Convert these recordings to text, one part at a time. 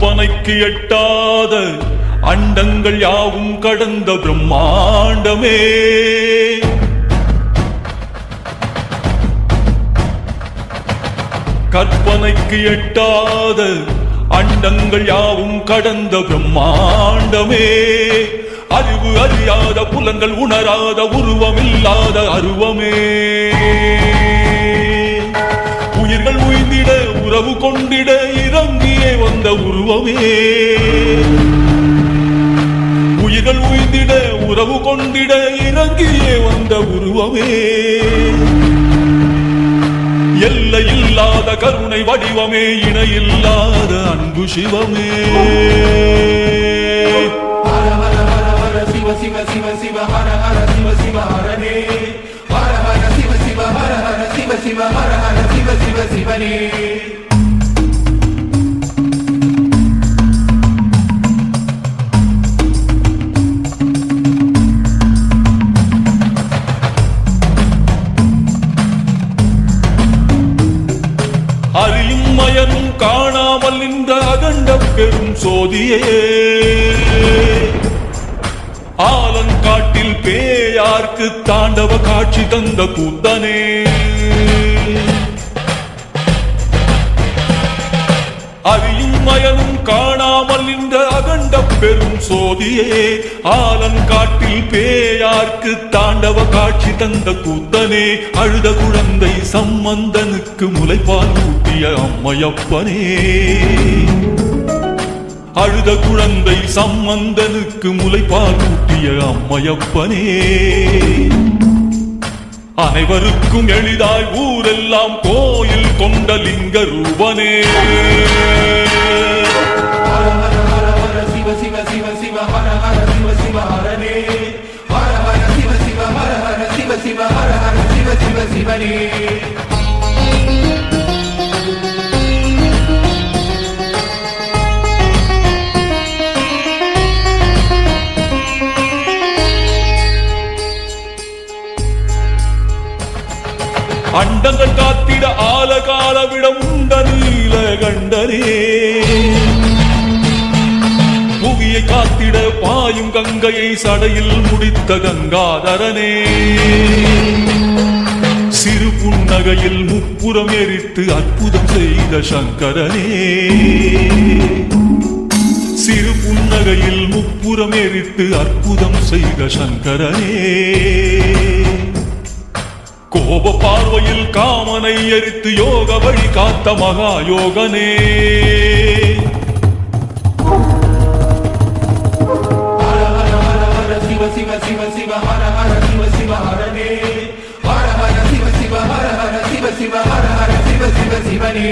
கற்பனைக்கு எட்டாத அண்டங்கள் யாவும் கடந்த பிரம்மாண்டமே, கற்பனைக்கு எட்டாத அண்டங்கள் யாவும் கடந்த பிரம்மாண்டமே, அறிவு அறியாத புலங்கள் உணராத உருவமில்லாத அருவமே, உயிர்கள் உய்ந்திட உறவு கொண்டிட இறங்கியே வந்த உருவமே, உயிர்கள் உய்ந்திட உறவு கொண்டிட இறங்கியே வந்த உருவமே, எல்லை இல்லாத கருணை வடிவமே, இணையில்லாத அன்பு சிவமே. ஹர ஹர ஹர ஹர சிவ சிவ சிவ சிவ ஹர ஹர சிவ சிவ ஹரனே, ஹர ஹர சிவ சிவ ஹர ஹர சிவ சிவ ஹர ஹர சிவ சிவ சிவனே. அறியும் மயனும் காணாமல் இந்த அகண்ட பெரும் சோதியே, ஆலங்காட்டில் பேயார்க்கு தாண்டவ காட்சி தந்த கூத்தனே, அறியும் மயனும் காணாமல் இந்த அகண்ட பெரும் சோதியே, ஆலங்காட்டில் பேயார்க்கு தாண்டவ காட்சி தந்த கூத்தனே, அழுத குழந்தை சம்பந்தனுக்கு முளைப்பால் ஊட்டிய அம்மையப்பனே, அழுத குழந்தை சம்பந்தனுக்கு முளைப்பால் ஊட்டிய அம்மையப்பனே, அனைவருக்கும் எளிதாய் ஊரெல்லாம் கோயில் கொண்ட லிங்க ரூபனே. ஹர ஹர ஹர ஹர சிவ சிவ சிவ சிவ ஹர ஹர சிவ சிவ ஹரனே, ஹர ஹர சிவ சிவ ஹர ஹர சிவ சிவ ஹர ஹர சிவ சிவ சிவனே. அண்டங்கள் காத்திட ஆலகால விட உண்ட நீல கண்டனே, புவியை காத்திட பாயும் கங்கையை சடையில் முடித்த கங்காதரனே, சிறு புன்னகையில் முப்புறம் எரித்து அற்புதம் செய்த சங்கரனே, சிறு புன்னகையில் முப்புறம் எரித்து அற்புதம் செய்த சங்கரனே, கோப பார்வையில் காமனை எரித்து யோக வழி காத்த மகா யோகனே. ஹர ஹர ஹர ஹர சிவ சிவ சிவ சிவ ஹர ஹர சிவ சிவ ஹரனே, ஹர ஹர சிவ சிவ ஹர ஹர சிவ சிவ ஹர ஹர சிவ சிவ சிவனே.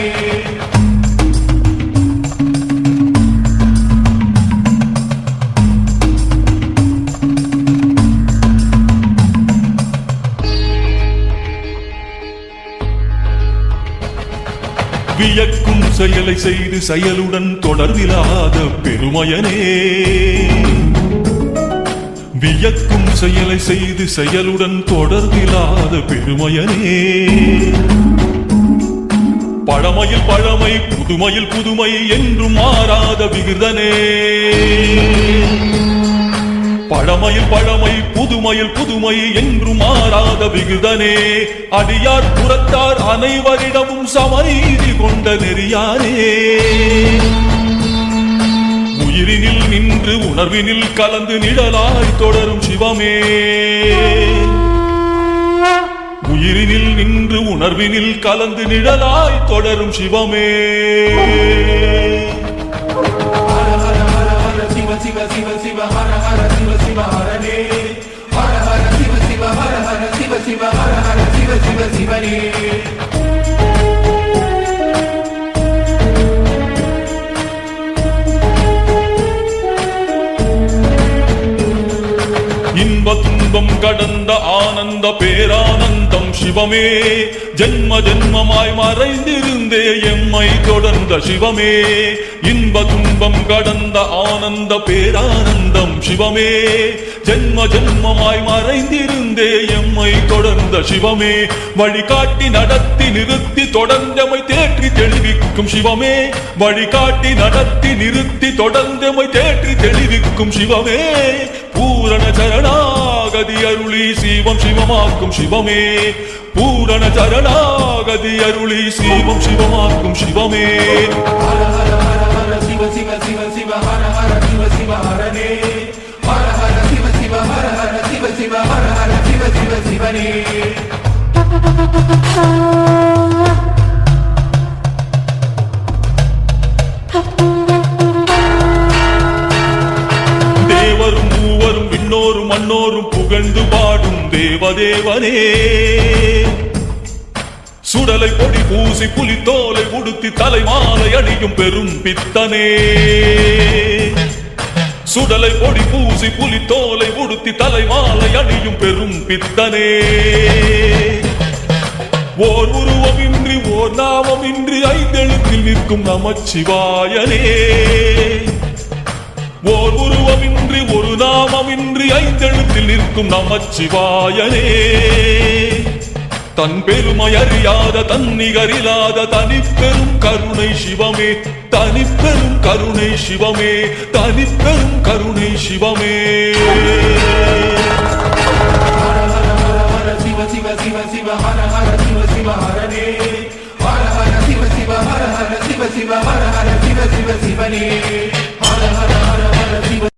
வியக்கும் செயலை செய்து செயலுடன் தொடர்பிலாத பெருமையனே, வியக்கும் செயலை செய்து செயலுடன் தொடர்பிலாத பெருமையனே, பழமையில் பழமை புதுமையில் புதுமை என்றும் மாறாத விகிதனே, பழமையில் பழமை புதுமையில் புதுமை என்று மாறாத விகிதனே, அடியார் புறத்தார் அனைவரிடமும் சமநீதி கொண்ட நெறியானே, உயிரினில் நின்று உணர்வினில் கலந்து நிழலாய் தொடரும் சிவமே, உயிரினில் நின்று உணர்வினில் கலந்து நிழலாய் தொடரும் சிவமே. சிவ சிவ சிவ சிவ ஹர ஹர சிவ சிவ ஹரனே, ஹர ஹர சிவ சிவ ஹர ஹர சிவ சிவ ஹர ஹர சிவ சிவ சிவனே. இன்ப துன்பம் கடந்த ஆனந்த பேரானந்தம் சிவமே ஜென்ம ஜென்மமாய் மறைந்திருந்தே எம்மை தொடர்ந்த சிவமே இன்ப துன்பம் கடந்த ஆனந்த பேரானந்தம் சிவமே ஜென்ம ஜென்மமாய் மறைந்திருந்தே எம்மை தொடர்ந்த சிவமே வழிகாட்டி நடத்தி நிறுத்தி தொடர்ந்தமை தேற்றி தெளிவிக்கும் சிவமே வழிகாட்டி நடத்தி நிறுத்தி தொடர்ந்தமை தேற்றி தெளிவிக்கும் சிவமே பூரண சரணாகதி அருளி சிவம் சிவமாக்கும் சிவமே பூரண சரணாகதி அருளி சிவம் சிவமாக்கும் சிவமே ஹர ஹர ஹர ஹர சிவ சிவ சிவ சிவ ஹர ஹர சிவ சிவ ஹரனே ஹர ஹர சிவ சிவ ஹர ஹர சிவ சிவ ஹர ஹர சிவ சிவ சிவனே தேவரும் மூவரும் விண்ணோரும் மண்ணோரும் புகழ்ந்து பாடும் தேவதேவனே சுடலை பொடி பூசி புலித்தோலை உடுத்தி தலைமாலை அணியும் பெரும் பித்தனே சுடலை பொடி பூசி புலித்தோலை உடுத்தி தலைமாலை அணியும் பெரும் பித்தனே ஓர் உருவமின்றி ஓர் நாமமின்றி ஐந்தெழுத்தில் நிற்கும் நமச்சிவாயனே ஓர் உருவமின்றி ஒரு நாமமின்றி ஐந்தெழுத்தில் நிற்கும் நமச்சிவாயனே தன் பெருமை அறியாத தன்னிகரில்லாத தனிப்பெரும் கருணை சிவமே தனிப்பெரும் கருணை சிவமே தனிப்பெரும் கருணை சிவமே